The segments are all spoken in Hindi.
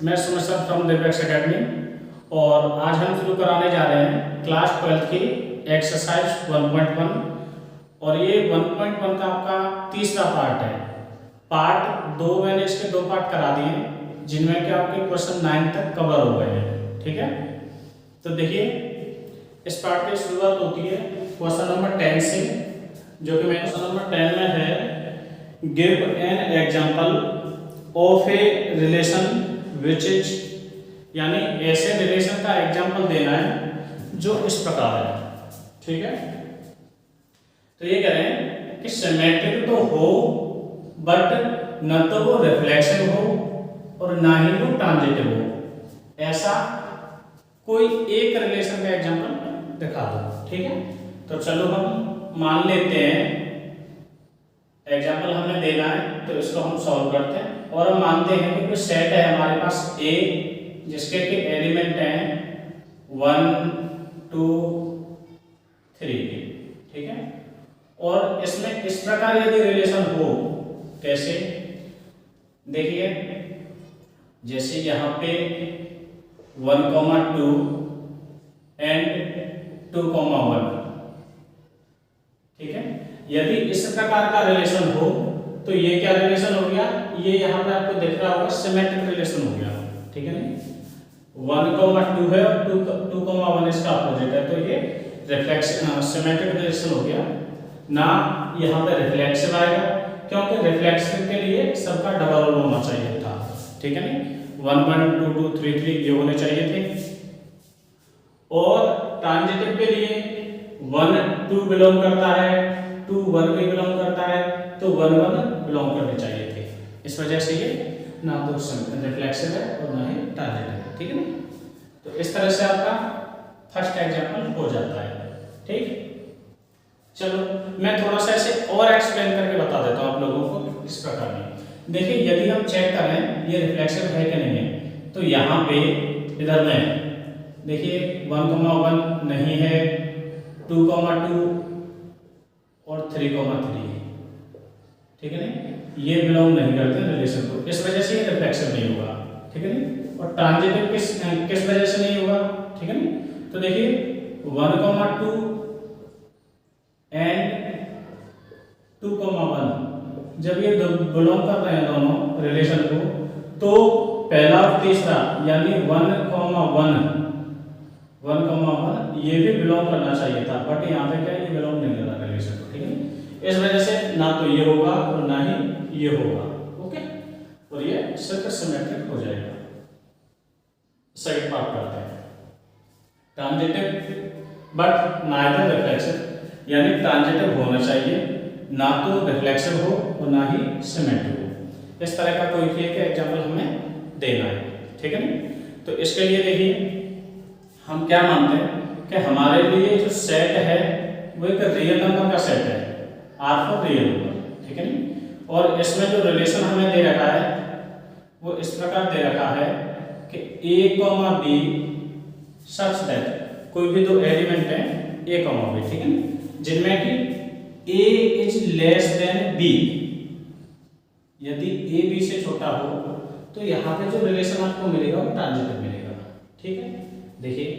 मैं सुमित फ्रॉम दिव्यक्स एकेडमी और आज हम शुरू कराने जा रहे हैं क्लास 12 की एक्सरसाइज 1.1 और ये 1.1 का आपका तीसरा पार्ट है। पार्ट 2 मैंने इसके 2 पार्ट करा दिए जिनमें कि आपके क्वेश्चन 9 तक कवर हो गए हैं। ठीक है, तो देखिए इस पार्ट की शुरुआत होती है क्वेश्चन नंबर 10 से, जो कि मेरे क्वेश्चन नंबर 10 में है give an example of a relation which is, यानी ऐसे रिलेशन का एग्जांपल देना है जो इस प्रकार है। ठीक है, तो ये कह रहे हैं कि सिमेट्रिक तो हो बट न तो वो रिफ्लेक्शन हो और ना ही वो ट्रांजिटिव हो, ऐसा कोई एक रिलेशन का एग्जांपल दिखा दो। ठीक है, तो चलो हम मान लेते हैं एग्जांपल हमें देना है, तो इसको हम सॉल्व करते हैं और हम मानते हैं कि कोई सेट है हमारे पास A जिसके के एलिमेंट हैं 1 2 3। ठीक है, और इसमें इस प्रकार यदि रिलेशन हो, कैसे देखिए, जैसे यहाँ पे 1, 2 एंड 2, 1। ठीक है, यदि इस प्रकार का रिलेशन हो तो ये क्या रिलेशन हो गया, ये यहाँ पे आपको दिख रहा होगा सिमेट्रिक रिलेशन हो गया। ठीक है, नहीं 1, 2 है और 2, 1 इसका अपोजिट है, तो ये रिफ्लेक्शन सिमेट्रिक रिलेशन हो गया ना। यहाँ पे रिफ्लेक्सिव आएगा क्योंकि रिफ्लेक्सिव के लिए सबका डबल रोल होना चाहिए था। ठीक है, नहीं 1, 1 2 2 3 3 ये होने चाहिए थे। और ट्रांजिटिव के लिए 1 2 बिलोंग करता है, 2 1 भी बिलोंग करता है, तो 1 1 बिलोंग करने चाहिए थे। इस वजह से ये ना तो रिफ्लेक्सिव है और ना ही ट्रांजिटिव है। ठीक है ना, तो इस तरह से आपका फर्स्ट एग्जांपल हो जाता है। ठीक, चलो मैं थोड़ा सा ऐसे और एक्सप्लेन करके बता देता हूँ आप लोगों को। इस प्रकार में देखिए, यदि हम चेक करें ये रिफ्लेक्सिव है कि नहीं है, तो यहाँ पे इधर में देखिए 1, 1 नहीं है, 2, 2 और 3, 3 है। ठीक है, नहीं ये बिलोंग नहीं करते रिलेशन को, इस वजह से ये रिफ्लेक्सिव नहीं होगा। ठीक है, नहीं और ट्रांजिटिव किस वजह से नहीं होगा। ठीक है, नहीं तो देखिए 1, 2 एंड 2, 1 जब ये बिलोंग कर रहे हैं दोनों रिलेशन को, तो पहला और तीसरा यानी 1, 1 ये भी बिलोंग करना चाहिए था, बट यहाँ पे क्या ये बिलोंग नहीं कर रहा रिलेशन को। ठीक है, इस वजह से ना तो ये होगा और ना ही ये होगा। ओके, और ये सिर्फ सिमेट्रिक हो जाएगा। सेकंड पार्ट करते हैं ट्रांजिटिव बट नाइदर रिफ्लेक्सिव, यानी ट्रांजिटिव होना चाहिए, ना तो रिफ्लेक्सिव हो और ना ही सिमेट्रिक हो। इस तरह का कोई भी एक एग्जांपल हमें देना है। ठीक है, नहीं तो इसके लिए देखिए हम क्या मानते हैं कि हमारे लिए जो सेट है वो एक रियल नंबर का सेट है, R फॉर रियल नंबर। ठीक है, नहीं और इसमें जो रिलेशन हमें दे रखा है वो इस प्रकार दे रखा है कि A, B सच दैट कोई भी दो एलिमेंट है A, B। ठीक है, जिनमें कि A is less than B, यदि A B से छोटा हो तो यहाँ पे जो रिलेशन आपको मिलेगा वो ट्रांजिटिव मिलेगा। ठीक है, देखिए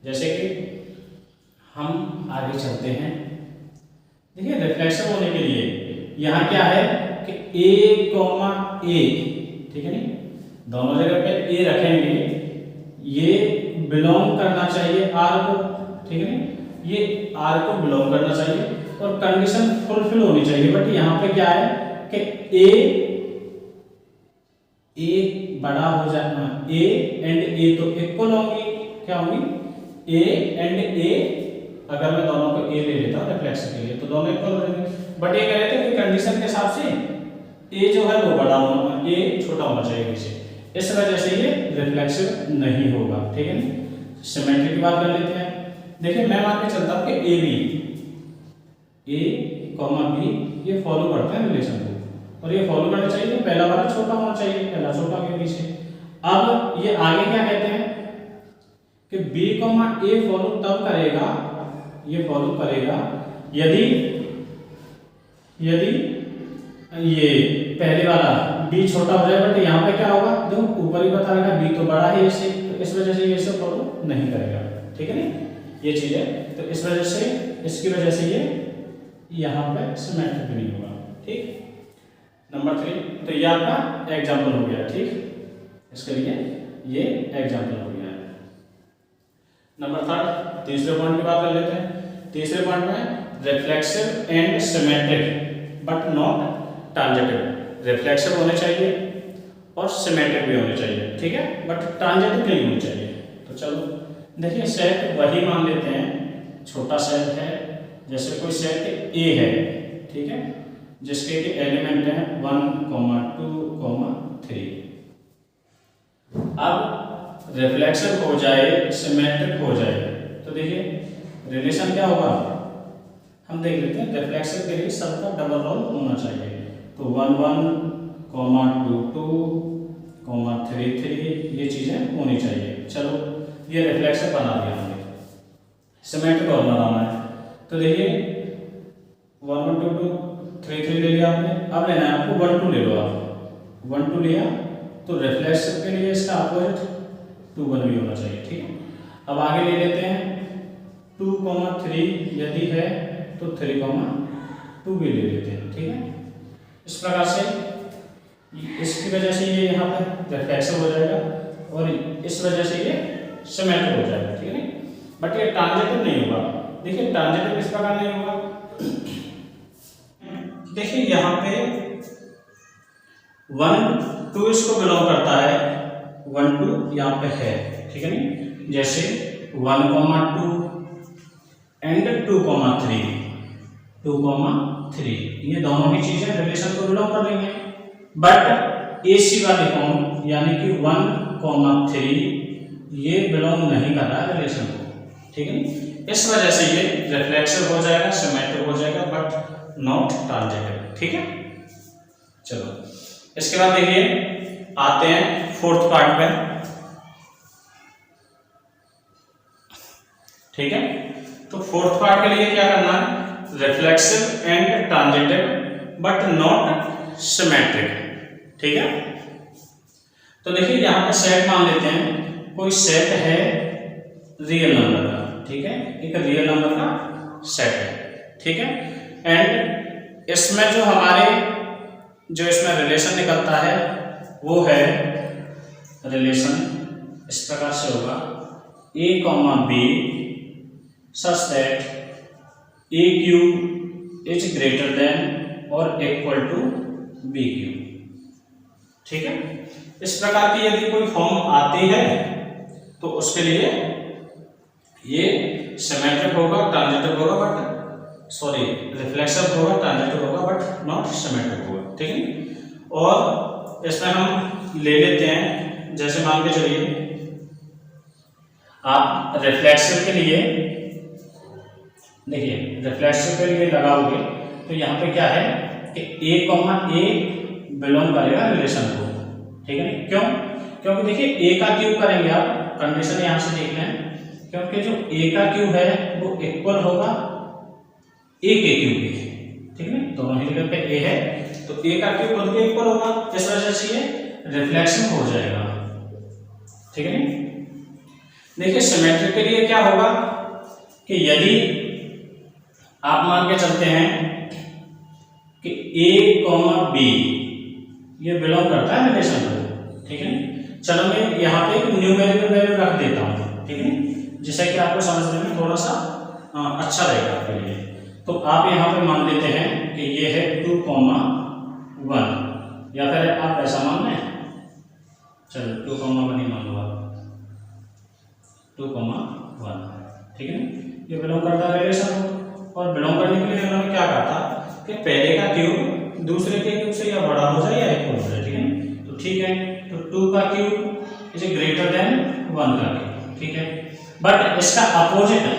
जैसे कि हम आगे चलते हैं। देखिए रिफ्लेक्शन होने के लिए यहाँ क्या है कि A, A। ठीक है, नहीं दोनों जगह पे A रखेंगे, ये बिलोंग करना चाहिए R को। ठीक है, नहीं ये R को बिलोंग करना चाहिए और कंडीशन फुलफिल होनी चाहिए। बट यहाँ पे क्या है कि A बड़ा हो जाना, A एंड A तो इक्वल होंगी, क्या होंगी A एंड A। अगर मैं दोनों को A ले लेता हूँ रिफ्लेक्शन के लिए तो दोनों इक्वल हो जाएंगे, बट ये कह रहे थे कि कंडीशन के हिसाब से A जो है वो बड़ा होना, A छोटा होना चाहिए इसे, इस वजह से ये रिफ्लेक्सिव नहीं होगा। ठीक है, सिमेट्रिक की बात कर लेते हैं। देखिए मैं मान के चलता हूँ कि A, B ये फॉलो करते हैं रिलेशन को, और ये फॉलो करना चाहिए तो पहला वाला छोटा होना चाहिए, पहला छोटा के पीछे। अब ये आगे क्या कहते हैं कि B, A फॉलो तब करेगा, ये फॉलो करेगा यदि ये पहले वाला बी छोटा हो जाएगा, बट यहाँ पे क्या होगा, देखो ऊपर ही बता रखा बी तो बड़ा है इससे, तो इस वजह से ये इसे फॉलो नहीं करेगा, ठीक है ना, ये चीज है। तो इस वजह से, इसकी वजह से ये यहाँ पे सिमेट्रिक नहीं होगा, ठीक। नंबर 3, तो ये आपका एग्जाम्पल हो गया, ठीक, इसके लिए ये एग्जाम्पल हो गया। नंबर 3, तीसरे पॉइंट की बात कर लेते हैं। तीसरे पॉइंट में reflexive and symmetric but not transitive. Reflexive होने चाहिए और सिमेट्रिक भी होने चाहिए, ठीक है, बट ट्रांजिटिव नहीं होने चाहिए। तो चलो देखिए, सेट वही मान लेते हैं, छोटा सेट है, जैसे कोई सेट ए है, ठीक है, जिसके के एलिमेंट हैं 1, 2, 3। अब रिफ्लेक्सिव हो जाए, सिमेट्रिक हो जाए, तो देखिए रिलेशन क्या होगा, हम देख लेते हैं। रिफ्लेक्सिव के लिए सबका डबल रोल होना चाहिए, तो 1, 2, 2, 3, ये चीजें होनी चाहिए। चलो ये रिफ्लेक्सिव बना दिया हमने, सिमेट्रिक और बनाना है, तो देखिए 1, 1, 2, 2, 3, 3 ले लिया आपने। अब लेना है आपको 1, 2 ले लो, आप 1, 2 लिया, तो रिफ्लेक्सिव के लिए इसका अपोजिट 2, 1 भी होना चाहिए, ठीक है। अब आगे ले लेते हैं 2, 3 यदि है तो 3, 2 भी ले लेते हैं, ठीक है। इस प्रकार से इसकी वजह से ये यहाँ पर रिफ्लेक्सिव हो जाएगा और इस वजह से ये सिमेट्रिक हो जाएगा, ठीक है। बट ये ट्रांजिटिव नहीं होगा। देखिए ट्रांजिटिव इस प्रकार नहीं होगा, देखिए यहाँ पे 1, 2 इसको बिलोंग करता है, 1, 2 यहाँ पे है, ठीक है नहीं, जैसे 1, 2 एंड 2, 3, 2, 3 ये दोनों ही चीजें रिलेशन को बिलोंग कर देंगे। बट एसी वाली फॉर्म यानी कि 1, 3 ये बिलोंग नहीं कर रहा है रिलेशन को, ठीक है। इस वजह से ये रिफ्लेक्सिव हो जाएगा, सिमेट्रिक हो जाएगा, बट नॉट ट्रांजिटिव, ठीक है। चलो इसके बाद देखिए आते हैं 4th पार्ट में, ठीक है। तो 4th पार्ट के लिए क्या करना है, reflexive and transitive but not symmetric, ठीक है। तो देखिए यहाँ पे सेट मान लेते हैं, कोई सेट है रियल नंबर का, ठीक है, एक रियल नंबर का सेट है, ठीक है। एंड इसमें जो इसमें रिलेशन निकलता है वो है रिलेशन इस प्रकार से होगा, a, b such that AQ is greater than or equal to BQ, ठीक है। इस प्रकार की यदि कोई फॉर्म आती है तो उसके लिए ये सिमेट्रिक होगा, ट्रांजिटिव होगा, बट सॉरी रिफ्लेक्सिव होगा, ट्रांजिटिव होगा, बट नॉट सिमेट्रिक होगा, ठीक है। और इसमें हम ले लेते हैं, जैसे मान के चलिए आप रिफ्लेक्सिव के लिए देखिए, रिफ्लेक्सिव के लिए लगाओगे तो यहाँ पे क्या है कि a, बिलोंग करेगा रिलेशन को, ठीक है। क्यों? क्योंकि देखिए a का क्यूब करेंगे आप, कंडीशन यहाँ से देख लें, क्योंकि जो a का क्यूब है वो इक्वल होगा a के क्यूब के, ठीक है। दोनों ही जगह पे a है तो a का क्यूब खुद के इक्वल होगा, इस वजह से ये रिफ्लेक्शन हो जाएगा, ठीक है। देखिए सिमेट्रिक के लिए क्या होगा कि यदि आप मान के चलते हैं कि a, b ये बिलोंग करता है रिलेशन को, ठीक है। चलो मैं यहाँ पे एक न्यूमेरिकल वैल्यू रख देता हूँ, ठीक है, जिससे कि आपको समझने में थोड़ा सा अच्छा रहेगा आपके लिए। तो आप यहाँ पे मान लेते हैं कि ये है 2, 1 या फिर आप ऐसा मान लें, चलो 2, 1 ही मान लो आप, 2, 1, ठीक है। ये बिलोंग करता है रिलेशन को, और बिलोंग करने के लिए उन्होंने क्या कहा था कि पहले का क्यूब दूसरे के क्यूब से या बड़ा हो जाए या इक्वल हो जाए, ठीक है। तो ठीक है, तो 2 का क्यूब इज ग्रेटर देन 1 का क्यूब, ठीक है। बट इसका अपोजिट है,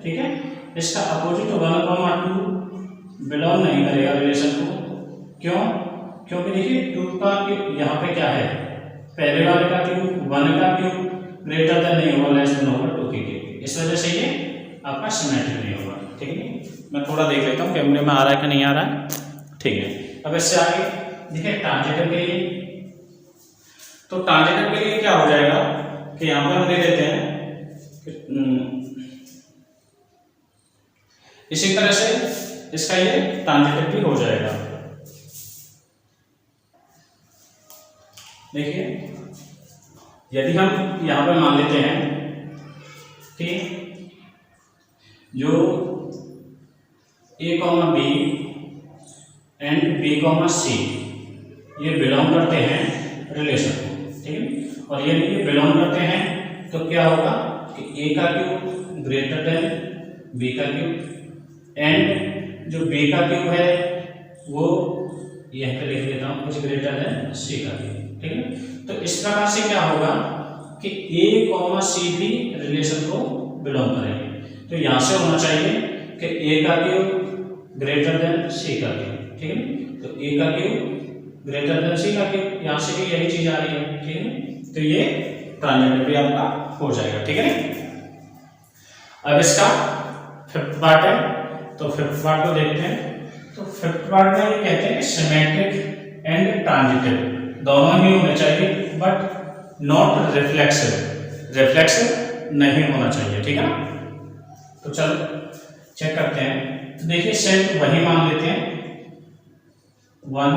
ठीक है, इसका अपोजिट 1, 2 बिलोंग नहीं करेगा रिलेशन को। क्यों? क्योंकि देखिए 2 का क्यूब यहाँ पे क्या है, पहले वाले का क्यूब 1 का क्यूब ग्रेटर देन नहीं होगा, लेस देन होगा 2 के क्यूब, इस वजह से ये आपका सिमेट्रिक नहीं होगा, ठीक है। मैं थोड़ा देख लेता हूँ कैमरे में आ रहा है कि नहीं आ रहा है, ठीक है। अब इससे आगे देखिए ट्रांजिटिव के लिए तो ट्रांजिटिव के लिए क्या हो जाएगा कि यहां पर हम दे देते हैं कि, इसी तरह से इसका ये ट्रांजिटिव भी हो जाएगा। देखिए यदि हम यहां पर मान लेते हैं कि जो A, B and B, C ये बिलोंग करते हैं रिलेशन को, ठीक है। और यदि ये बिलोंग करते हैं तो क्या होगा कि A का क्यूब ग्रेटर देन B का क्यूब एंड जो B का क्यूब है वो यहीं पे लिख देता हूँ कुछ ग्रेटर देन C का क्यूब, ठीक है। तो इस प्रकार से क्या होगा कि A, C भी रिलेशन को बिलोंग करेंगे। तो यहां से होना चाहिए कि A का क्यूब ग्रेटर देन C का क्यूब, ठीक है। तो A का क्यूब ग्रेटर देन C का क्यूब, यहां से भी यही चीज आ रही है, ठीक है। तो ये ट्रांजिटिव भी आपका हो जाएगा, ठीक है। अब इसका फिफ्थ पार्ट है, तो फिफ्थ पार्ट को देखते हैं। तो फिफ्थ पार्ट में ये कहते हैं कि सिमेट्रिक एंड ट्रांजिटिव दोनों ही होने चाहिए बट नॉट रिफ्लेक्सिव, रिफ्लेक्सिव नहीं होना चाहिए, ठीक है ना। तो चलो चेक करते हैं। तो देखिए सेट वही मान लेते हैं 1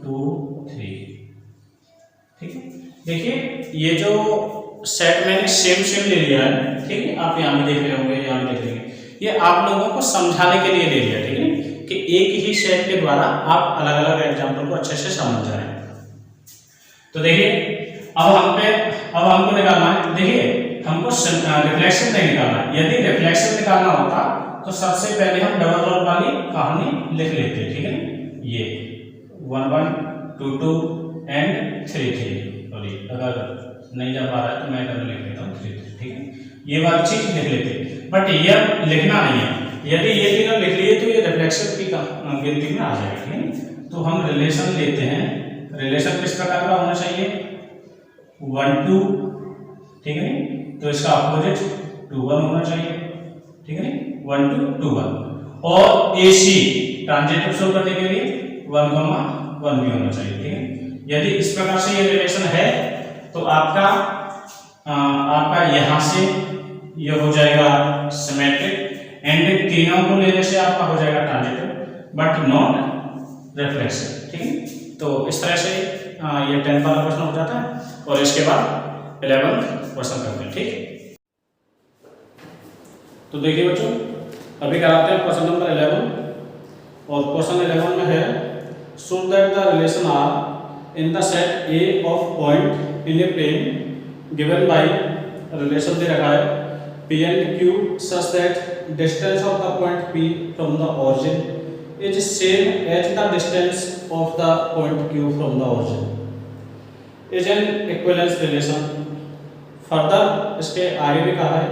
2 3, ठीक है। देखिए ये जो सेट मैंने सेम ले लिया है, ठीक है। आप यहाँ भी देख रहे होंगे, यहाँ भी देख रहे हैं। ये आप लोगों को समझाने के लिए ले लिया, ठीक है, कि एक ही सेट के द्वारा आप अलग अलग एग्जाम्पल को अच्छे से समझ जाए। तो देखिए अब हमको निकालना है। देखिए हमको रिफ्लेक्शन नहीं निकालना है। यदि रिफ्लेक्शन निकालना होता तो सबसे पहले हम डबल रॉड वाली कहानी लिख लेते, ठीक है। ये 1 1 2 2 एंड 3 3, और अगर नहीं जा पा रहा है तो मैं डबल लिख लेता हूँ 3 3, ठीक है। ये वाली चीज लिख लेते, बट ये लिखना नहीं है। यदि ये तीनों लिख लिए तो ये रिफ्लेक्शन की गिनती में आ जाएगा, ठीक है। तो हम रिलेशन लेते हैं। रिलेशन किस प्रकार का होना चाहिए 1 2, ठीक है। तो इसका अपोजिट 2 1 होना चाहिए, ठीक है। 1 2 2 1 और AC ट्रांजिटिव शो करने के लिए 1 1 भी होना चाहिए, ठीक है। यदि इस प्रकार से ये रिलेशन है तो आपका यहां से ये हो जाएगा सिमेट्रिक एंड तीनों को लेने से आपका हो जाएगा ट्रांजिटिव बट नॉट रिफ्लेक्सिव, ठीक है। तो इस तरह से ये 10 वाला क्वेश्चन हो जाता है और इसके बाद 11th क्वेश्चन करते हैं, ठीक। तो देखिए बच्चों अभी कराते हैं क्वेश्चन नंबर 11 और क्वेश्चन 11 में है show that the relation R in the set A of point in a plane given by relation दे रखा है P and Q such that distance of the point P from the origin is same as the distance of the point Q from the origin is an equivalence relation। Further इसके आगे भी कहा है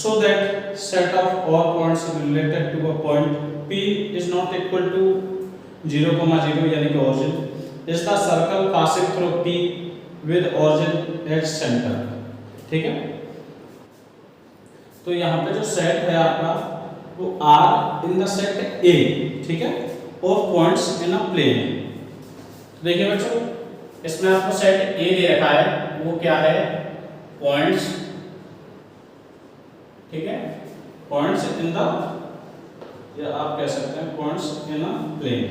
so that set of all points related to a point P is not equal to 0, 0 यानी कि origin is the circle passing through P with origin at center, ठीक है। तो यहाँ पे जो सेट है आपका वो R in the set A, ठीक है, of points in a plane. तो देखिए बच्चों इसमें आपको सेट A दे रखा है, वो क्या है पॉइंट्स, ठीक है, पॉइंट्स इन द, या आप कह सकते हैं points in a plane,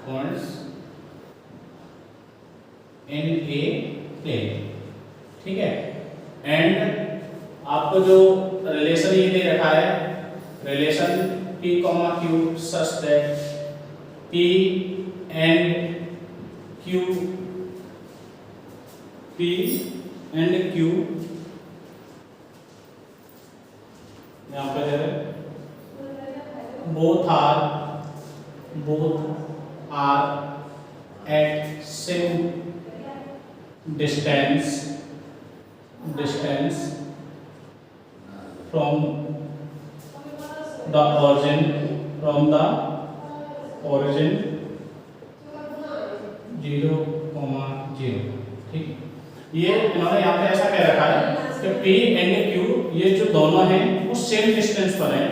points in a plane, ठीक है। एंड आपको जो रिलेशन ये दे रखा है relation P, Q such that P and Q यहाँ पे है both are at same distance from the origin 0, 0, ठीक। ये इन्होंने यहाँ पे ऐसा कह रखा है कि P एंड Q ये जो दोनों हैं वो सेम डिस्टेंस पर हैं,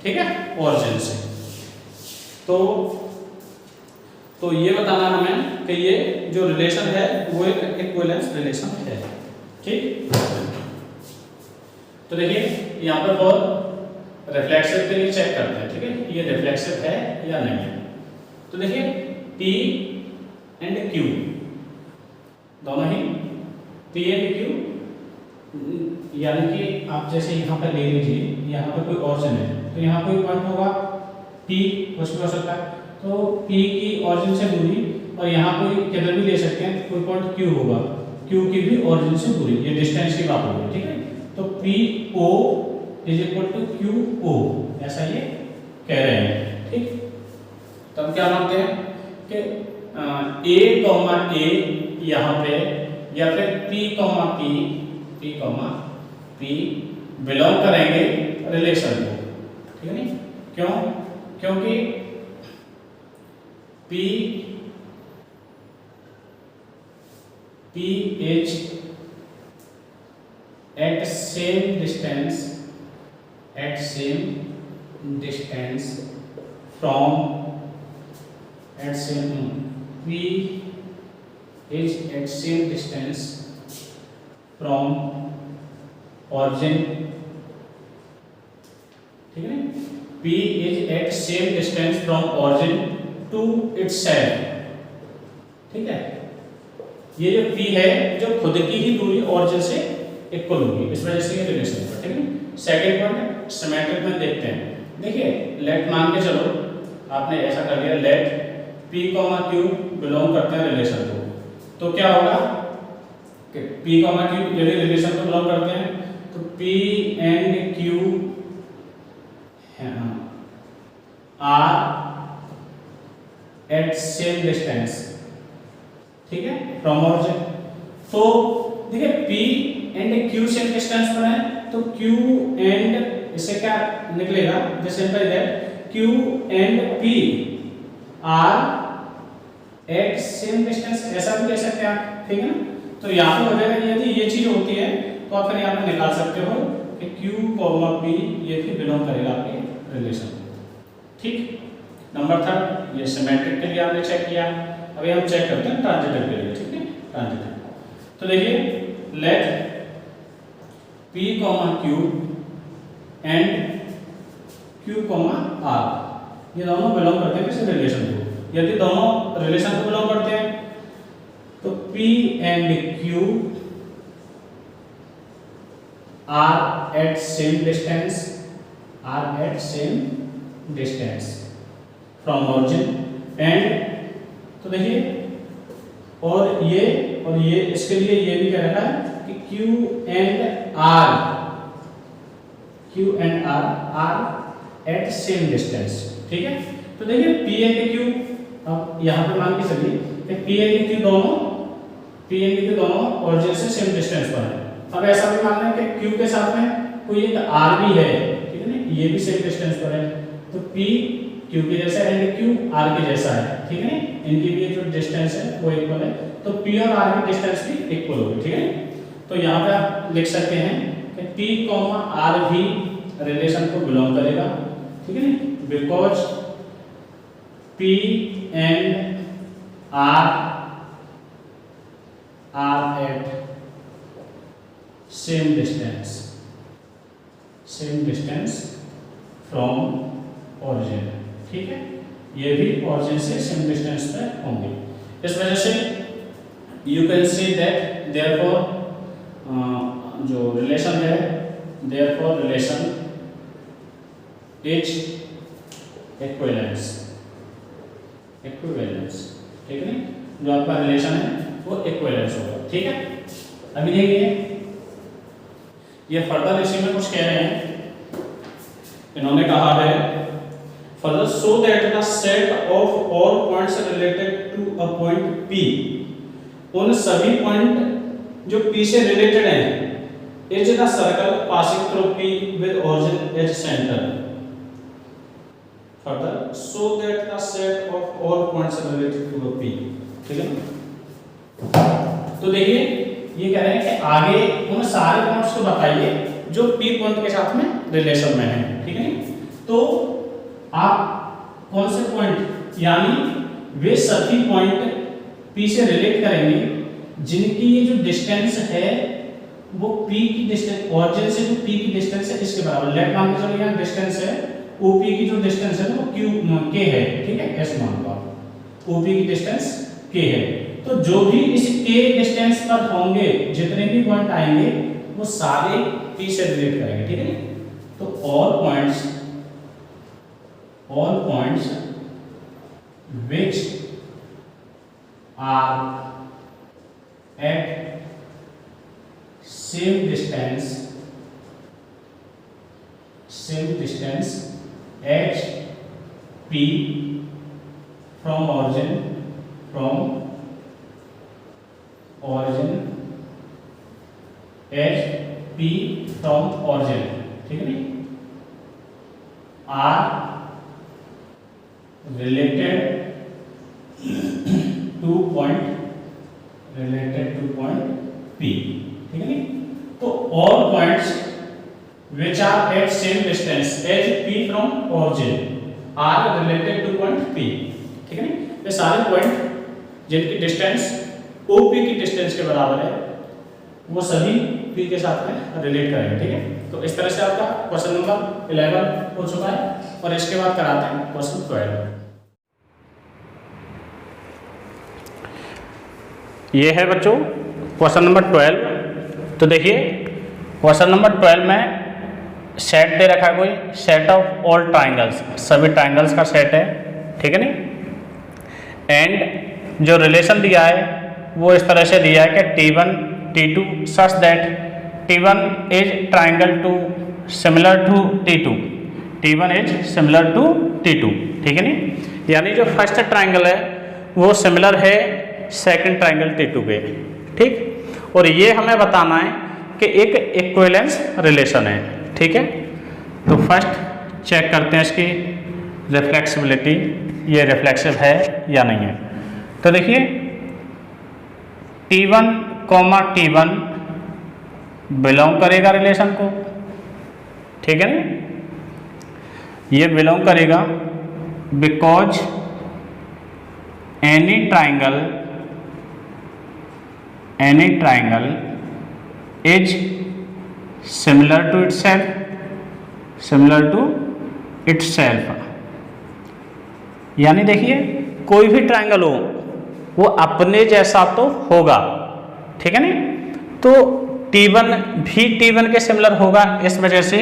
ठीक है, ऑरिजिन से। तो तो ये बताना हमें कि ये जो रिलेशन है वो एक इक्विवेलेंस रिलेशन है। ठीक, तो देखिए यहाँ पर फॉर रिफ्लेक्सिव के लिए चेक करते हैं। ठीक है, ये रिफ्लेक्सिव है या नहीं है। तो देखिए P एंड Q दोनों ही P एंड Q, यानी कि आप जैसे यहाँ पर ले लीजिए, यहाँ पर कोई ऑरिजिन है तो यहाँ कोई पॉइंट होगा P, कुछ भी हो सकता है, तो P की ऑरिजिन से दूरी, और यहाँ कोई किधर भी ले सकते हैं कोई पॉइंट Q होगा, Q की भी ऑरिजिन से दूरी, ये डिस्टेंस की बात होगी। ठीक है, तो PO is equal to QO, ऐसा ये कह रहे हैं। ठीक, तब क्या मानते हैं कि A, यहाँ पे, या फिर P बिलोंग करेंगे रिलेशन को। ठीक है नहीं, क्यों? क्योंकि P is at same distance from P is at same distance from origin। ठीक है, P is at same distance from origin to itself। ठीक है, ये जो P है जो खुद की ही दूरी ऑरिजिन से इक्वल होगी, इस वजह से ये रिलेशन है। ठीक है, सेकंड पॉइंट सिमेट्रिक में देखते हैं। देखिए लेट मान के चलो, आपने ऐसा कर लिया, लेट P, Q बिलोंग करते हैं रिलेशन को, तो क्या होगा कि P, Q यदि रिलेशन को बिलोंग करते हैं तो P and Q are at same distance. ठीक है, फ्रॉम ऑरिजिन। तो देखिए P and Q same distance पर है, तो Q एंड, इससे क्या निकलेगा, जैसे simple that Q and P are at same distance, ऐसा भी कह सकते हैं आप। ठीक है ना, तो यहाँ पे हो जाएगा, यदि ये चीज होती है तो आप फिर यहाँ पे निकाल सकते हो कि Q, P ये भी बिलोंग करेगा आपके रिलेशन। ठीक, नंबर थर्ड, ये सिमेट्रिक के लिए आपने चेक किया। अभी हम चेक करते हैं ट्रांजिटिव के लिए। ठीक है, ट्रांजिटिव, तो देखिए let P, Q and Q, R ये दोनों बिलोंग करते हैं किसी रिलेशन को। यदि दोनों रिलेशन को बिलोंग करते हैं तो P and Q are at same distance from origin and, तो देखिए और ये इसके लिए ये भी कह रहा है कि Q and R are at same distance. ठीक है, तो देखिए P एंड Q, अब यहाँ पे मान के चलिए कि P एंड Q दोनों ऑरिजिन से सेम डिस्टेंस पर है। अब ऐसा भी मान लें कि Q के साथ में कोई एक R भी है। ठीक है ना, ये भी सेम डिस्टेंस पर है, तो P Q के जैसा एंड Q R के जैसा है। ठीक है, इनकी भी जो डिस्टेंस है वो इक्वल है, तो P और R की डिस्टेंस भी इक्वल होगी। ठीक है, तो यहाँ पे आप लिख सकते हैं कि P, R भी रिलेशन को बिलोंग करेगा। ठीक है ना, because P and R are at same distance from origin. ठीक है, ये भी ऑरिजिन से सेम डिस्टेंस पे होंगे। इस वजह से you can see that therefore जो रिलेशन है, देयरफॉर रिलेशन इज इक्विवेलेंस। ठीक है, जो आपका रिलेशन है वो इक्विवेलेंस होगा। ठीक है, अभी देखिए ये फर्दर इसी में कुछ कह रहे हैं, इन्होंने कहा है further so that the set of all points related to a point P, उन सभी पॉइंट जो P से रिलेटेड हैं, is the circle passing through P with origin as centre. Further so that the set of all points related to a P। ठीक है, तो देखिए ये कह रहे हैं कि आगे उन सारे पॉइंट्स को बताइए जो P पॉइंट के साथ में रिलेशन में है। ठीक है, तो आप कौन से पॉइंट, यानी वे सभी पॉइंट P से रिलेट करेंगे जिनकी ये जो डिस्टेंस है वो P की डिस्टेंस, ऑरिजिन से जो P की डिस्टेंस है इसके बराबर। लेट मान के चलो यहाँ डिस्टेंस है OP की जो डिस्टेंस है वो K है, ठीक है, S मान लो आप, OP की डिस्टेंस K है। तो जो भी इस K डिस्टेंस पर होंगे, जितने भी पॉइंट आएंगे वो सारे P से रिलेट करेंगे, ठीक है। तो all points which are at same distance h P from origin h P from origin, ठीक है नहीं, are related to point P, ठीक है नहीं। तो all points which are at same distance h P from origin are related to point P, ठीक है नहीं। ये सारे पॉइंट जिनकी डिस्टेंस OP की डिस्टेंस के बराबर है वो सभी P के साथ में रिलेट करेंगे, ठीक है। तो इस तरह से आपका क्वेश्चन नंबर 11 हो चुका है और इसके बाद कराते हैं क्वेश्चन 12। ये है बच्चों क्वेश्चन नंबर 12। तो देखिए क्वेश्चन नंबर 12 में सेट दे रखा है, कोई सेट ऑफ ऑल ट्राइंगल्स, सभी ट्राइंगल्स का सेट है, ठीक है नहीं। एंड जो रिलेशन दिया है वो इस तरह से दिया है कि T1 T2 such that T1 is triangle to similar to T2, T1 is similar to T2, ठीक है नहीं। यानी जो फर्स्ट ट्राइंगल है वो सिमिलर है सेकंड ट्राइंगल T2 के, ठीक। और ये हमें बताना है कि एक इक्विवेलेंस रिलेशन है, ठीक है। तो फर्स्ट चेक करते हैं इसकी रिफ्लेक्सिबिलिटी, ये रिफ्लेक्सिव है या नहीं है। तो देखिए T1, T1 बिलोंग करेगा रिलेशन को, ठीक है ना। ये बिलोंग करेगा because any triangle is similar to itself, यानी देखिए कोई भी ट्राइंगल हो वो अपने जैसा तो होगा, ठीक है ना। तो T1 भी T1 के सिमिलर होगा, इस वजह से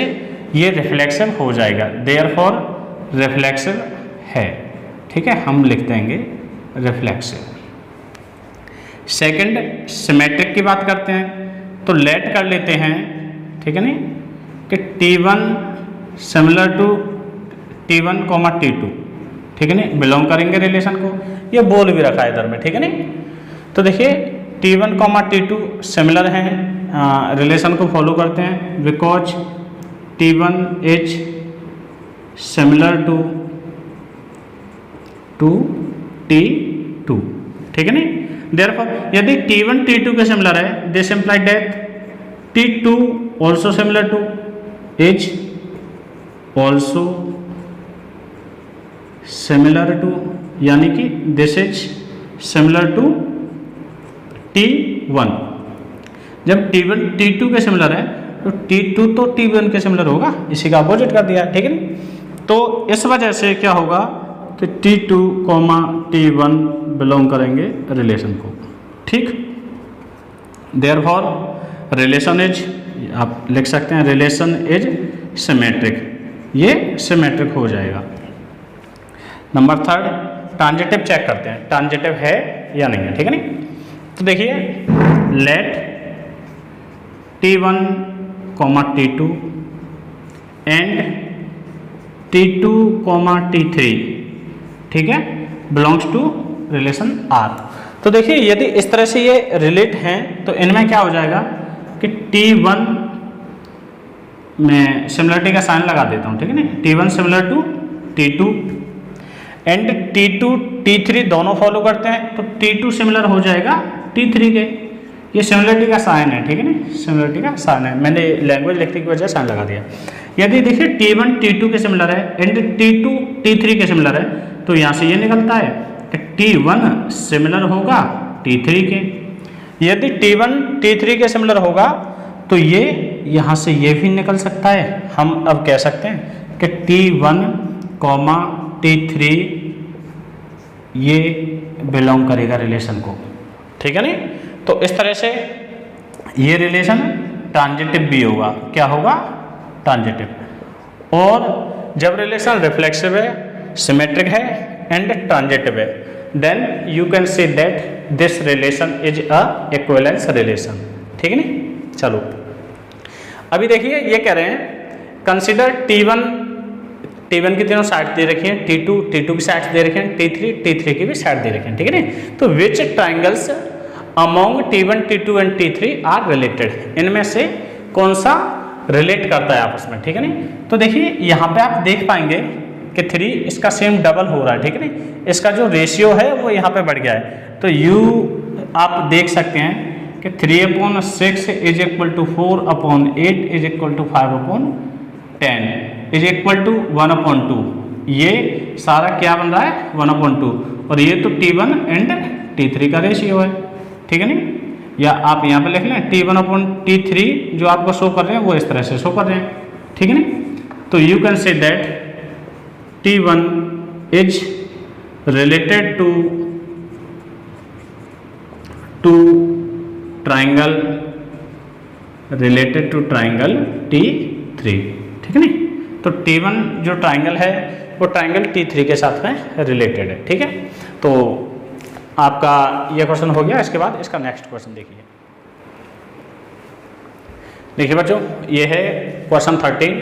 ये रिफ्लेक्सिव हो जाएगा, देयरफॉर रिफ्लेक्सिव है, ठीक है। हम लिख देंगे रिफ्लेक्सिव। सेकंड सिमेट्रिक की बात करते हैं, तो लेट कर लेते हैं, ठीक है नहीं, कि T1 similar to T1, T2, ठीक है नहीं, बिलोंग करेंगे रिलेशन को। ये बोल भी रखा है इधर में, ठीक है नहीं। तो देखिए T1, T2 सिमिलर हैं, रिलेशन को फॉलो करते हैं because T1 is similar to T2, ठीक है नहीं। देयरफॉर यदि T1 T2 के सिमिलर है, this imply that T2 also similar to is also similar to, यानी कि this is similar to T1। जब T1 T2 के सिमिलर है तो T2 तो T1 के सिमिलर होगा, इसी का अपोजिट कर दिया, ठीक है ना। तो इस वजह से क्या होगा कि T2, T1 बिलोंग करेंगे रिलेशन को, ठीक। देयरफॉर रिलेशन इज, आप लिख सकते हैं रिलेशन इज सिमेट्रिक, ये सिमेट्रिक हो जाएगा। नंबर 3 ट्रांजिटिव चेक करते हैं, ट्रांजिटिव है या नहीं है, ठीक है नहीं। तो देखिए late T1, T2 and T2, T3, ठीक है, बिलोंग्स टू रिलेशन R। तो देखिए यदि इस तरह से ये रिलेट हैं तो इनमें क्या हो जाएगा कि T1 में सिमिलरिटी का साइन लगा देता हूँ, ठीक है ना, T1 similar to T2 and T2 T3 दोनों फॉलो करते हैं, तो T2 सिमिलर हो जाएगा T3 के, ये सिमिलरिटी का साइन है, ठीक है ना, सिमिलरिटी का साइन है, मैंने लैंग्वेज लिखने की वजह से साइन लगा दिया। यदि देखिए T1 T2 के सिमिलर है एंड T2 T3 के सिमिलर है, तो यहाँ से ये निकलता है कि T1 सिमिलर होगा T3 के। यदि T1 T3 के सिमिलर होगा तो ये यहाँ से ये भी निकल सकता है। हम अब कह सकते हैं कि T1, T3 ये बिलोंग करेगा रिलेशन को, ठीक है नहीं। तो इस तरह से ये रिलेशन ट्रांजिटिव भी होगा। क्या होगा? ट्रांजिटिव। और जब रिलेशन रिफ्लेक्सिव है, सिमेट्रिक है एंड ट्रांजिटिव है, then you can say that this relation is a equivalence relation, ठीक है नहीं। चलो अभी देखिए ये कह रहे हैं कंसिडर T1 की तीनों साइड दे रखी है, T2 की साइड दे रखी है, T3 की भी साइड दे रखी है, ठीक है नहीं। तो which triangles among T1, T2 and T3 are related, इनमें से कौन सा रिलेट करता है आपस में, ठीक है नहीं। तो देखिए यहाँ पे आप देख पाएंगे कि 3 इसका सेम डबल हो रहा है, ठीक है नहीं। इसका जो रेशियो है वो यहाँ पे बढ़ गया है। तो यू आप देख सकते हैं कि 3/6 is equal to 4/8 is equal to 5/10 is equal to 1/2। ये सारा क्या बन रहा है? 1/2। और ये तो T1 एंड T3 का रेशियो है, ठीक है नहीं। या आप यहाँ पे लिख लें T1/T3 जो आपको शो कर रहे हैं वो इस तरह से शो कर रहे हैं, ठीक है नहीं। तो you can say that T1 is related to triangle T3, ठीक है नहीं। तो T1 जो ट्राइंगल है वो ट्राइंगल T3 के साथ में रिलेटेड है, ठीक है। तो आपका ये क्वेश्चन हो गया। इसके बाद इसका नेक्स्ट क्वेश्चन देखिए बच्चों, ये है क्वेश्चन 13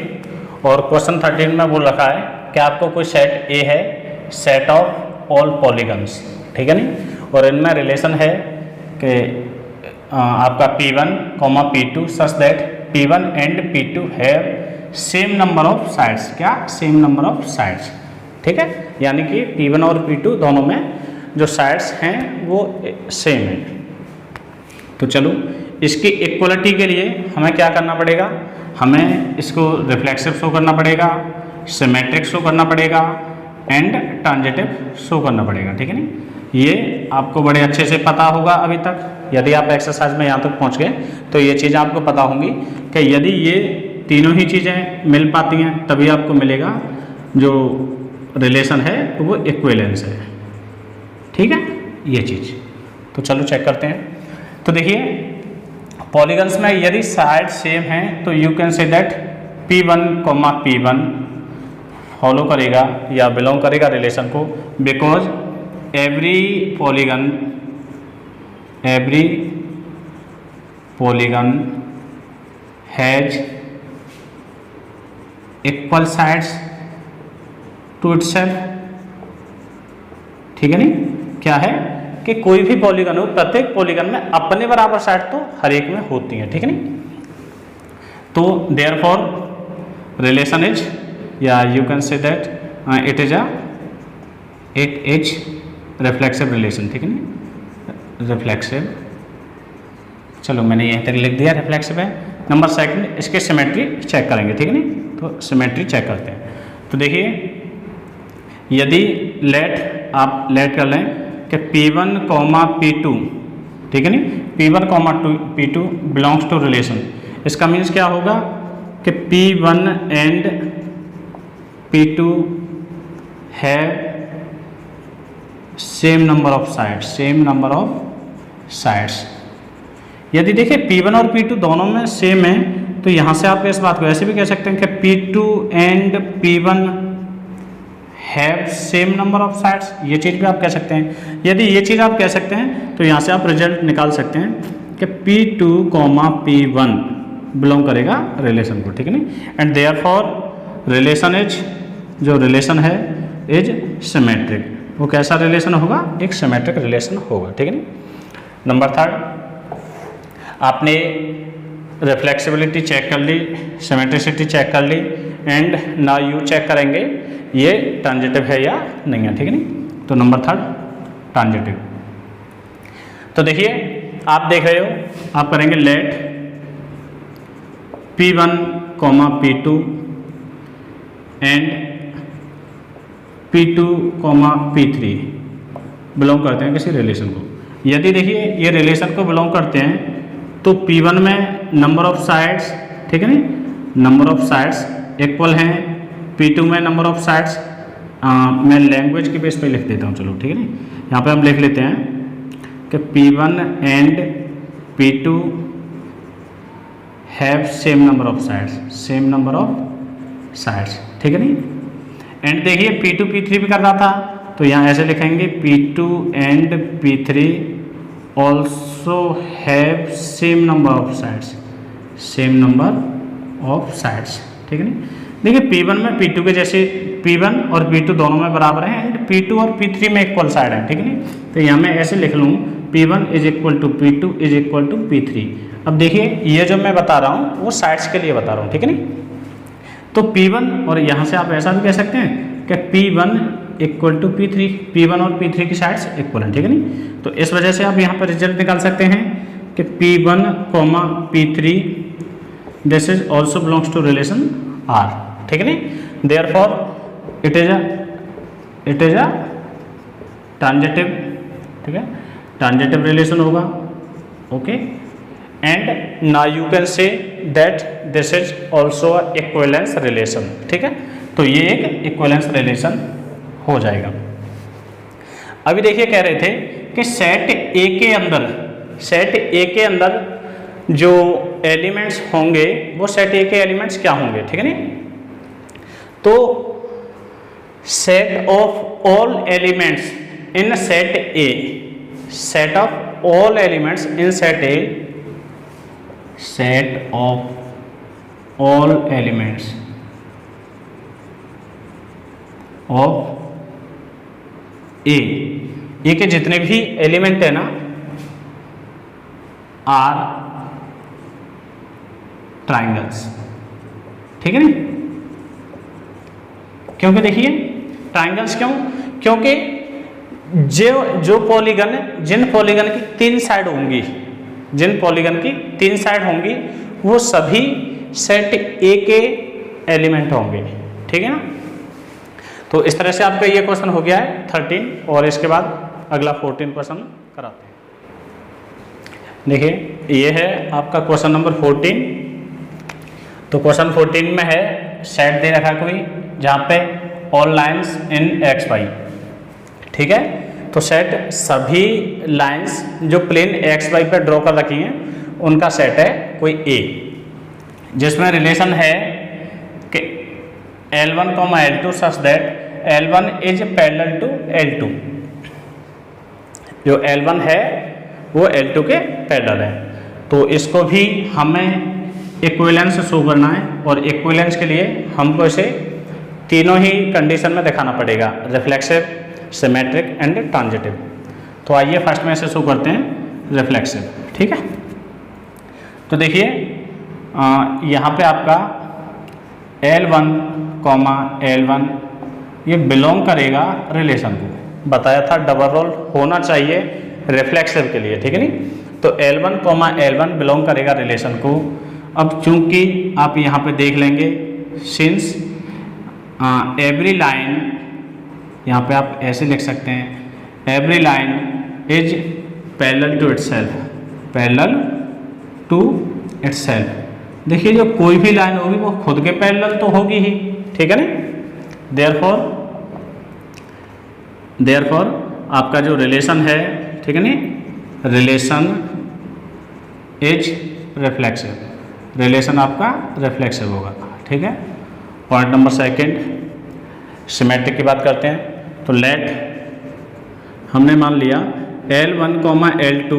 और क्वेश्चन 13 में बोल रखा है कि आपको कोई सेट A है, सेट ऑफ ऑल पॉलीगन्स, ठीक है नहीं। और इनमें रिलेशन है कि आपका P1, P2 such that P1 and P2 have same number of sides. क्या? सेम नंबर ऑफ साइड्स, ठीक है। यानी कि P1 और P2 दोनों में जो साइड्स हैं वो सेम है। तो चलो इसकी इक्वलिटी के लिए हमें क्या करना पड़ेगा? हमें इसको रिफ्लेक्सिव शो करना पड़ेगा, सिमेट्रिक शो करना पड़ेगा एंड ट्रांजिटिव शो करना पड़ेगा, ठीक है नहीं। ये आपको बड़े अच्छे से पता होगा अभी तक। यदि आप एक्सरसाइज में यहाँ तक पहुँच गए तो ये चीज़ आपको पता होंगी कि यदि ये तीनों ही चीज़ें मिल पाती हैं तभी आपको मिलेगा जो रिलेशन है वो इक्विवेलेंस है, ठीक है ये चीज़। तो चलो चेक करते हैं। तो देखिए पॉलीगन्स में यदि साइड सेम हैं तो you can say that P1, P1 follow करेगा या बिलोंग करेगा रिलेशन को, because every polygon has equal sides to itself, ठीक है नहीं। क्या है कि कोई भी पॉलीगन हो, प्रत्येक पॉलीगन में अपने बराबर साइड तो हर एक में होती है, ठीक है नहीं। तो देयरफॉर रिलेशन इज, या you can say that it is reflexive relation, ठीक है नहीं। रिफ्लेक्सिव, चलो मैंने यहीं तक लिख दिया रिफ्लेक्सिव है। नंबर सेकंड, इसके सिमेट्री चेक करेंगे, ठीक है नहीं। तो सिमेट्री चेक करते हैं। तो देखिए यदि आप लेट कर लें कि P1, P2, ठीक है नहीं, P1, P2 belongs to relation. इसका मीन्स क्या होगा कि P1 and P2 have same number of sides, यदि देखिए P1 और P2 दोनों में सेम है तो यहाँ से आप इस बात को ऐसे भी कह सकते हैं कि P2 and P1 have same number of sides, ये चीज़ भी आप कह सकते हैं। यदि ये चीज़ आप कह सकते हैं तो यहाँ से आप रिजल्ट निकाल सकते हैं कि P2, P1 बिलोंग करेगा रिलेशन को, ठीक है नहीं। एंड देयरफॉर रिलेशन इज, जो रिलेशन है इज सिमेट्रिक। वो कैसा रिलेशन होगा? एक सिमेट्रिक रिलेशन होगा, ठीक है नहीं। नंबर थर्ड, आपने रिफ्लेक्सिबिलिटी चेक कर ली, सिमेट्रिसिटी चेक कर ली एंड नाउ यू चेक करेंगे ये ट्रांजिटिव है या नहीं है, ठीक है नहीं। तो नंबर थर्ड ट्रांजिटिव। तो देखिए आप देख रहे हो, आप करेंगे late P1, P2 and P2, P3 belong करते हैं किसी रिलेशन को। यदि देखिए ये रिलेशन को बिलोंग करते हैं तो P1 में नंबर ऑफ साइड्स, ठीक है नहीं, नंबर ऑफ साइड्स इक्वल हैं, P2 में नंबर ऑफ साइड्स, मैं लैंग्वेज के बेस पे लिख देता हूँ, चलो ठीक है नहीं, यहाँ पे हम लिख लेते हैं कि P1 and P2 have same number of sides, same number of sides, ठीक है नहीं। एंड देखिए P2 P3 भी कर रहा था, तो यहाँ ऐसे लिखेंगे P2 and P3 also have same number of sides, same number of sides, ठीक है नहीं। देखिए P1 में P2 के जैसे P1 और P2 दोनों में बराबर हैं एंड P2 और P3 में इक्वल साइड है, ठीक है नहीं। तो यहाँ मैं ऐसे लिख लूँ P1 is equal to P2 is equal to P3। अब देखिए ये जो मैं बता रहा हूँ वो साइड्स के लिए बता रहा हूँ, ठीक है नहीं। तो P1 और यहाँ से आप ऐसा भी कह सकते हैं कि P1 equal to P3, P1 और P3 की साइड्स इक्वल हैं, ठीक है नहीं। तो इस वजह से आप यहाँ पर रिजल्ट निकाल सकते हैं कि P1, P3 this is also belongs to relation R, ठीक है नहीं। Therefore it is a transitive, ठीक है, ट्रांजिटिव रिलेशन होगा, okay. And now you can say that this is also a equivalence relation, ठीक है। तो ये एक इक्विवेलेंस रिलेशन हो जाएगा। अभी देखिए कह रहे थे कि सेट ए के अंदर, सेट ए के अंदर जो एलिमेंट्स होंगे वो सेट ए के एलिमेंट्स क्या होंगे, ठीक है नहीं। तो set of all elements in set A, set of all elements in set A, set of all elements of A के जितने भी एलिमेंट है ना आर ट्राइंगल्स, ठीक है नहीं। क्योंकि देखिए ट्राइंगल्स क्यों, क्योंकि जो पॉलीगन, जिन पॉलीगन की 3 साइड होंगी, जिन पॉलीगन की 3 साइड होंगी वो सभी सेट ए के एलिमेंट होंगे, ठीक है ना। तो इस तरह से आपका ये क्वेश्चन हो गया है 13 और इसके बाद अगला 14 क्वेश्चन कराते हैं। देखिए ये है आपका क्वेश्चन नंबर 14। तो क्वेश्चन 14 में है सेट दे रखा कोई जहाँ पे all lines in x y, ठीक है। तो सेट सभी लाइंस जो प्लेन एक्स वाई पर ड्रॉ कर रखी हैं उनका सेट है कोई ए, जिसमें रिलेशन है कि L1, L2 such that L1 is parallel to L2, जो L1 है वो L2 के पैरेलल है। तो इसको भी हमें इक्विवेलेंस शो करना है और इक्विवेलेंस के लिए हमको इसे तीनों ही कंडीशन में दिखाना पड़ेगा, रिफ्लेक्सिव, सिमेट्रिक एंड ट्रांजिटिव। तो आइए फर्स्ट में इसे शो करते हैं रिफ्लेक्सिव, ठीक है। तो देखिए यहाँ पे आपका L1, L1 ये बिलोंग करेगा रिलेशन को, बताया था डबल रोल होना चाहिए रिफ्लेक्सिव के लिए, ठीक है नहीं। तो L1, L1 बिलोंग करेगा रिलेशन को। अब चूंकि आप यहाँ पे देख लेंगे सिंस एवरी लाइन, यहाँ पे आप ऐसे लिख सकते हैं every line is parallel to itself, parallel to itself. देखिए जो कोई भी लाइन होगी वो खुद के पैरेलल तो होगी ही, ठीक है ना। देयरफॉर आपका जो रिलेशन है, ठीक है नहीं, रिलेशन इज रिफ्लेक्सिव, रिलेशन आपका रिफ्लेक्सिव होगा, ठीक है। पॉइंट नंबर सेकंड, सिमेट्रिक की बात करते हैं। तो लेट हमने मान लिया L1, L2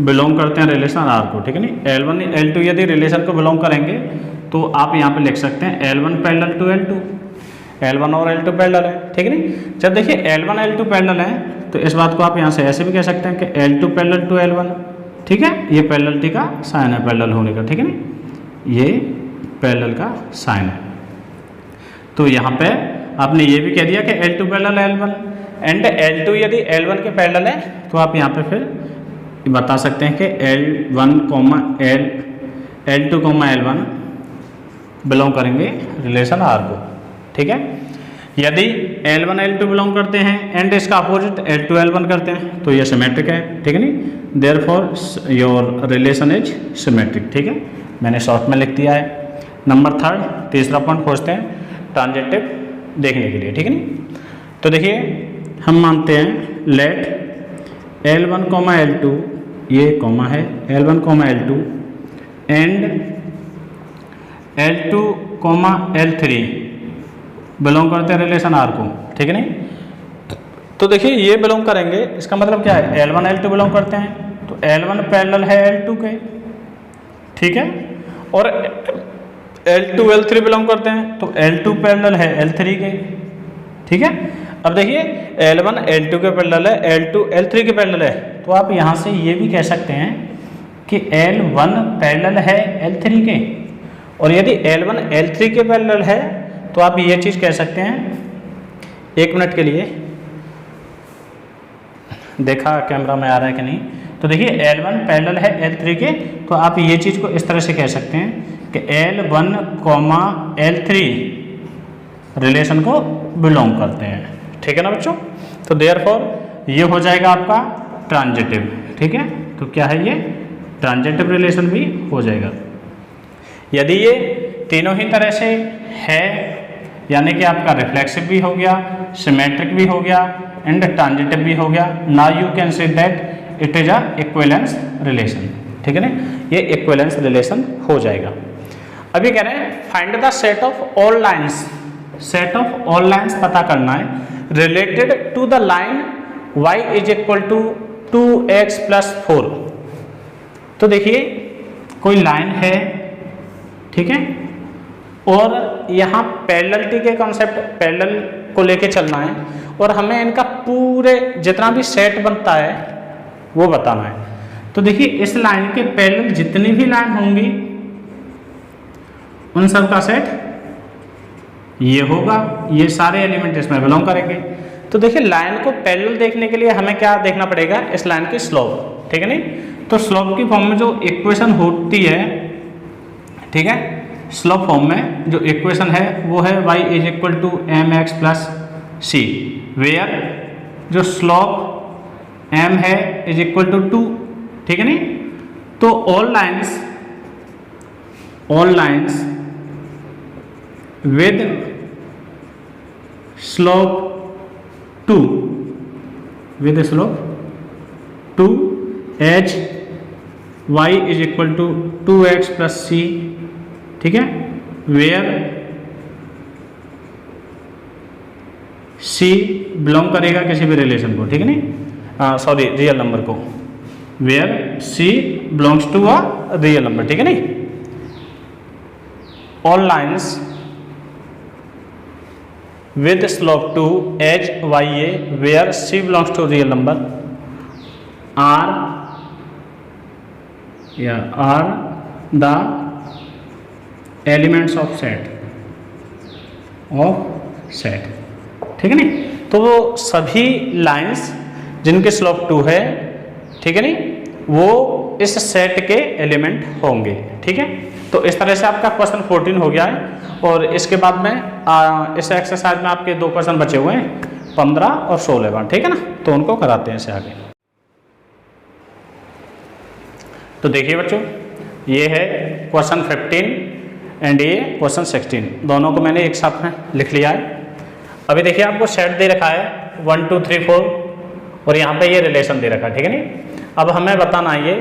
बिलोंग करते हैं रिलेशन R को, ठीक है नहीं। L1, L2 यदि रिलेशन को बिलोंग करेंगे तो आप यहाँ पे लिख सकते हैं L1 parallel to L2, L1 और L2 पैरेलल है, ठीक है नहीं। जब देखिए L1, L2 पैरेलल है तो इस बात को आप यहाँ से ऐसे भी कह सकते हैं कि L2 पैरेलल टू L1, ठीक है। ये पैरेललिटी का साइन है, पैरेलल होने का, ठीक है नहीं, ये पैरेलल का साइन है। तो यहाँ पे आपने ये भी कह दिया कि L2 parallel L1 and L2 यदि L1 के पैरेलल है तो आप यहाँ पे फिर बता सकते हैं कि L1, L2, L1 बिलोंग करेंगे रिलेशन R को, ठीक है। यदि L1 L2 बिलोंग करते हैं एंड इसका अपोजिट L2 L1 करते हैं तो ये सिमेट्रिक है, ठीक है नहीं। Therefore your relation is symmetric, ठीक है, मैंने शॉर्ट में लिख दिया है। नंबर थर्ड, तीसरा पॉइंट खोजते हैं ट्रांजिटिव देखने के लिए, ठीक है नहीं। तो देखिए हम मानते हैं लेट L1 L2 ये कॉमा है, L1 L2 and L2 L3 belong करते हैं रिलेशन R को, ठीक है नहीं। तो देखिए ये बिलोंग करेंगे, इसका मतलब क्या है, L1 L2 बिलोंग करते हैं तो L1 पैरेलल है L2 के, ठीक है, और L2 L3 बिलोंग करते हैं तो L2 पैरेलल है L3 के, ठीक है। अब देखिए L1 L2 के पैरेलल है, L2 L3 के पैरेलल है, तो आप यहाँ से ये भी कह सकते हैं कि L1 पैरेलल है L3 के, और यदि L1 L3 के पैरेलल है तो आप ये चीज़ कह सकते हैं, एक मिनट के लिए देखा कैमरा में आ रहा है कि नहीं। तो देखिए L1 पैरेलल है L3 के, तो आप ये चीज़ को इस तरह से कह सकते हैं कि L1 L3 रिलेशन को बिलोंग करते हैं, ठीक है ना बच्चों। तो देयरफॉर ये हो जाएगा आपका ट्रांजिटिव, ठीक है। तो क्या है ये, ट्रांजिटिव रिलेशन भी हो जाएगा यदि ये तीनों ही तरह से है, यानी कि आपका रिफ्लेक्सिव भी हो गया, सिमेट्रिक भी हो गया एंड ट्रांजिटिव भी हो गया। Now you can say that it is a equivalence relation, ठीक है ना, ये इक्विवेलेंस रिलेशन हो जाएगा। अभी कह रहे हैं find the set of all lines, set of all lines पता करना है related to the line y is equal to 2x + 4। तो देखिए कोई लाइन है, ठीक है, और यहाँ पैरेललिटी के कॉन्सेप्ट पैरेलल को लेके चलना है और हमें इनका पूरे जितना भी सेट बनता है वो बताना है। तो देखिए इस लाइन के पैरेलल जितनी भी लाइन होंगी उन सब का सेट ये होगा, ये सारे एलिमेंट इसमें बिलोंग करेंगे। तो देखिए लाइन को पैरेलल देखने के लिए हमें क्या देखना पड़ेगा, इस लाइन की स्लोप, ठीक है नहीं। तो स्लोप की फॉर्म में जो इक्वेशन होती है, ठीक है, स्लोप फॉर्म में जो इक्वेशन है वो है y is equal to mx + c, where जो स्लोप m है इज इक्वल टू 2, ठीक है नहीं। तो all lines with slope 2 h y is equal to 2x + c, ठीक है, वेयर C बिलोंग करेगा किसी भी रिलेशन को, ठीक है नहीं, सॉरी रियल नंबर को, where C belongs to a real number, ठीक है नहीं। All lines with slope 2 h y a where C belongs to real number are the elements of set, ठीक है नहीं। तो वो सभी लाइंस जिनके स्लोप 2 है, ठीक है नहीं, वो इस सेट के एलिमेंट होंगे, ठीक है। तो इस तरह से आपका क्वेश्चन 14 हो गया है और इसके बाद में इस एक्सरसाइज में आपके 2 क्वेश्चन बचे हुए हैं, 15 और 16, ठीक है ना। तो उनको कराते हैं इसे आगे। तो देखिए बच्चों, ये है क्वेश्चन 15 एंड ये क्वेश्चन 16, दोनों को मैंने एक साथ में लिख लिया है। अभी देखिए आपको सेट दे रखा है 1 2 3 4 और यहाँ पे ये रिलेशन दे रखा है, ठीक है नहीं। अब हमें बताना है ये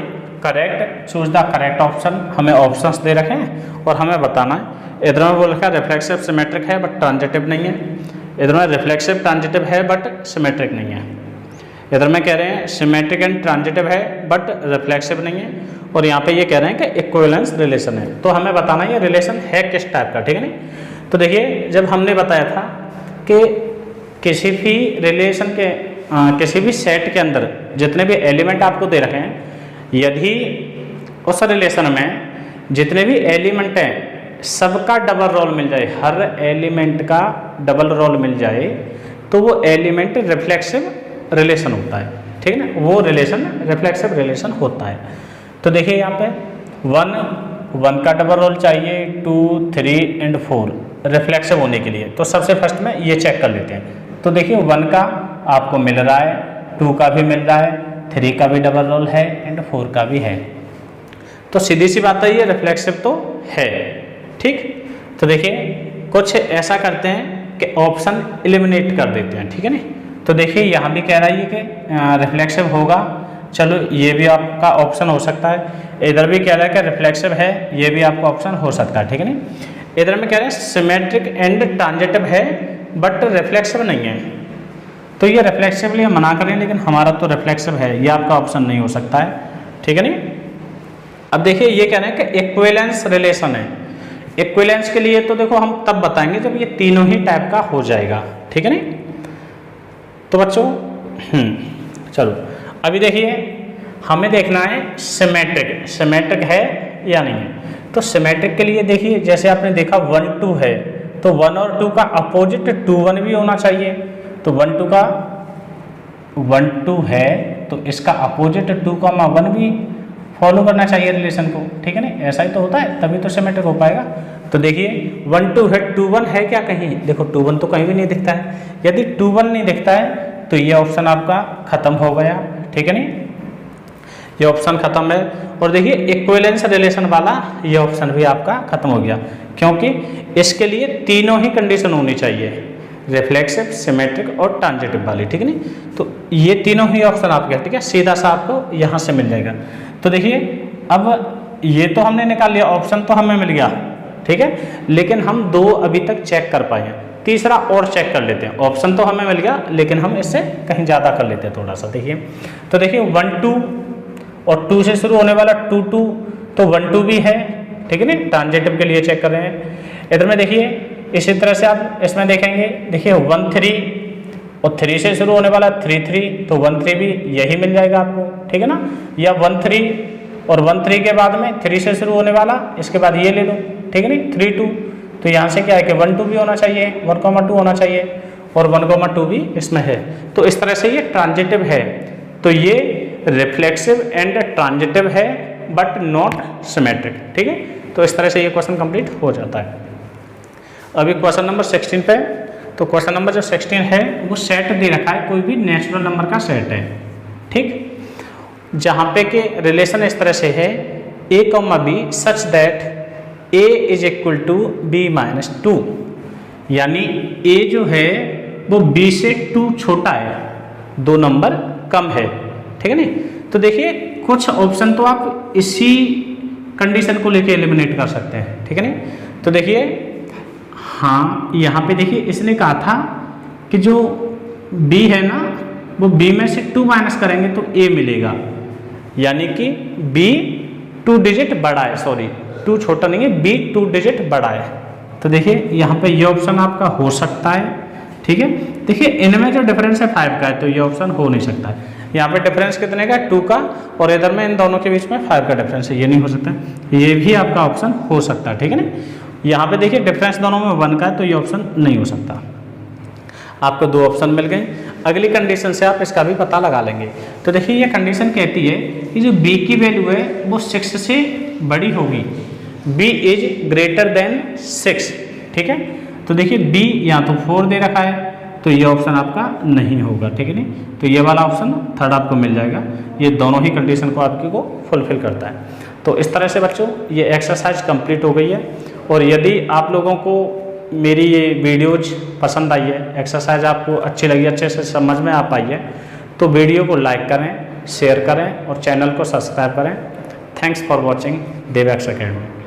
correct, choose the correct option, हमें ऑप्शंस दे रखे हैं और हमें बताना है। इधर में बोल रखा है रिफ्लेक्सिव सिमेट्रिक है बट ट्रांजिटिव नहीं है, इधर में रिफ्लेक्सिव ट्रांजिटिव है बट सिमेट्रिक नहीं है, इधर में कह रहे हैं सिमेट्रिक एंड ट्रांजिटिव है बट रिफ्लेक्सिव नहीं है, और यहाँ पे ये कह रहे हैं कि इक्विवेलेंस रिलेशन है। तो हमें बताना है ये रिलेशन है किस टाइप का, ठीक है नहीं। तो देखिए जब हमने बताया था कि किसी भी रिलेशन के किसी भी सेट के अंदर जितने भी एलिमेंट आपको दे रखे हैं, यदि उस रिलेशन में जितने भी एलिमेंट हैं सबका डबल रोल मिल जाए, हर एलिमेंट का डबल रोल मिल जाए, तो वो एलिमेंट रिफ्लेक्सिव रिलेशन होता है, ठीक है ना, वो रिलेशन रिफ्लेक्सिव रिलेशन होता है। तो देखिए यहाँ पे 1 का डबल रोल चाहिए, 2 3 एंड 4, रिफ्लेक्सिव होने के लिए। तो सबसे फर्स्ट में ये चेक कर लेते हैं। तो देखिए 1 का आपको मिल रहा है, 2 का भी मिल रहा है, 3 का भी डबल रोल है एंड 4 का भी है। तो सीधी सी बात है ये रिफ्लेक्सिव तो है। ठीक, तो देखिए कुछ ऐसा करते हैं कि ऑप्शन एलिमिनेट कर देते हैं। ठीक है नहीं, तो देखिए यहाँ भी कह रहा है कि रिफ्लेक्सिव होगा, चलो ये भी आपका ऑप्शन हो सकता है। इधर भी कह रहा है कि रिफ्लेक्सिव है, ये भी आपका ऑप्शन हो सकता है। ठीक है नहीं, इधर में कह रहे हैं सिमेट्रिक एंड ट्रांजिटिव है बट रिफ्लेक्सिव नहीं है। तो ये रिफ्लेक्सिवली हम मना करें, लेकिन हमारा तो रिफ्लेक्सिव है, ये आपका ऑप्शन नहीं हो सकता है। ठीक है नहीं, अब देखिए ये कह रहे हैं कि इक्विवेलेंस रिलेशन है। इक्विवेलेंस के लिए तो देखो हम तब बताएंगे जब ये तीनों ही टाइप का हो जाएगा। ठीक है नहीं, तो बच्चों चलो अभी देखिए हमें देखना है सिमेट्रिक, सिमेट्रिक है या नहीं है। तो सिमेट्रिक के लिए देखिए जैसे आपने देखा 1 2 है, तो 1 और 2 का अपोजिट 2 1 भी होना चाहिए। तो 1 2 का 1 2 है, तो इसका अपोजिट 2 का 1 भी फॉलो करना चाहिए रिलेशन को। ठीक है ना, ऐसा ही तो होता है, तभी तो सिमेट्रिक हो पाएगा। तो देखिए 1 2 है, 2 1 है क्या कहीं? देखो 2 1 तो कहीं भी नहीं दिखता है। यदि 2 1 नहीं दिखता है तो ये ऑप्शन आपका खत्म हो गया। ठीक है नहीं, ये ऑप्शन खत्म है। और देखिए इक्विवेलेंस रिलेशन वाला ये ऑप्शन भी आपका खत्म हो गया, क्योंकि इसके लिए तीनों ही कंडीशन होनी चाहिए, रिफ्लेक्सिव, सिमेट्रिक और ट्रांजिटिव वाली। ठीक है नहीं, तो ये तीनों ही ऑप्शन आपके, ठीक है, सीधा सा आपको यहाँ से मिल जाएगा। तो देखिए अब ये तो हमने निकाल लिया, ऑप्शन तो हमें मिल गया। ठीक है, लेकिन हम 2 अभी तक चेक कर पाए हैं, तीसरा और चेक कर लेते हैं। ऑप्शन तो हमें मिल गया, लेकिन हम इससे कहीं ज़्यादा कर लेते हैं थोड़ा सा। देखिए तो देखिए 1 2 और 2 से शुरू होने वाला 2 2, तो 1 2 भी है। ठीक है नहीं, ट्रांजिटिव के लिए चेक कर रहे हैं। इधर में देखिए इसी तरह से आप इसमें देखेंगे, देखिए 1 3 और 3 से शुरू होने वाला 3 3, तो 1 3 भी यही मिल जाएगा आपको। ठीक है ना, या 1 3 और 1 3 के बाद में 3 से शुरू होने वाला, इसके बाद ये ले लो। ठीक है नहीं, 3 2, तो यहाँ से क्या है कि 1 2 भी होना चाहिए, 1 2 होना चाहिए, और 1 2 भी इसमें है। तो इस तरह से ये ट्रांजिटिव है। तो ये रिफ्लेक्सिव एंड ट्रांजिटिव है बट नॉट सिमेट्रिक। ठीक है, तो इस तरह से ये क्वेश्चन कंप्लीट हो जाता है। अभी क्वेश्चन नंबर 16 पे, तो क्वेश्चन नंबर जो 16 है वो सेट दे रखा है, कोई भी नेचुरल नंबर का सेट है। ठीक, जहाँ पे के रिलेशन इस तरह से है a, b such that a is equal to b minus 2, यानी a जो है वो b से 2 छोटा है, 2 नंबर कम है। ठीक है नहीं, तो देखिए कुछ ऑप्शन तो आप इसी कंडीशन को लेके एलिमिनेट कर सकते हैं। ठीक है नहीं, तो देखिए हाँ यहाँ पे देखिए इसने कहा था कि जो b है ना वो b में से 2 माइनस करेंगे तो a मिलेगा, यानी कि b 2 डिजिट बड़ा है, सॉरी 2 छोटा नहीं है, b 2 डिजिट बड़ा है। तो देखिए यहाँ पे ये ऑप्शन आपका हो सकता है। ठीक है, देखिए इनमें जो डिफरेंस है 5 का है, तो ये ऑप्शन हो नहीं सकता है। यहाँ पे डिफरेंस कितने का? 2 का, और इधर में इन दोनों के बीच में 5 का डिफरेंस है, ये नहीं हो सकता। ये भी आपका ऑप्शन हो सकता है। ठीक है ना, यहाँ पे देखिए डिफरेंस दोनों में 1 का है, तो ये ऑप्शन नहीं हो सकता। आपको 2 ऑप्शन मिल गए। अगली कंडीशन से आप इसका भी पता लगा लेंगे। तो देखिए ये कंडीशन कहती है कि जो b की वैल्यू है वो 6 से बड़ी होगी, b इज ग्रेटर देन 6। ठीक है, तो देखिए b यहाँ तो 4 दे रखा है, तो ये ऑप्शन आपका नहीं होगा। ठीक है नहीं, तो ये वाला ऑप्शन थर्ड आपको मिल जाएगा। ये दोनों ही कंडीशन को आपकी को फुलफिल करता है। तो इस तरह से बच्चों ये एक्सरसाइज कंप्लीट हो गई है। और यदि आप लोगों को मेरी ये वीडियोज पसंद आई है, एक्सरसाइज आपको अच्छी लगी, अच्छे से समझ में आ पाई है, तो वीडियो को लाइक करें, शेयर करें और चैनल को सब्सक्राइब करें। Thanks for watching Devax academy.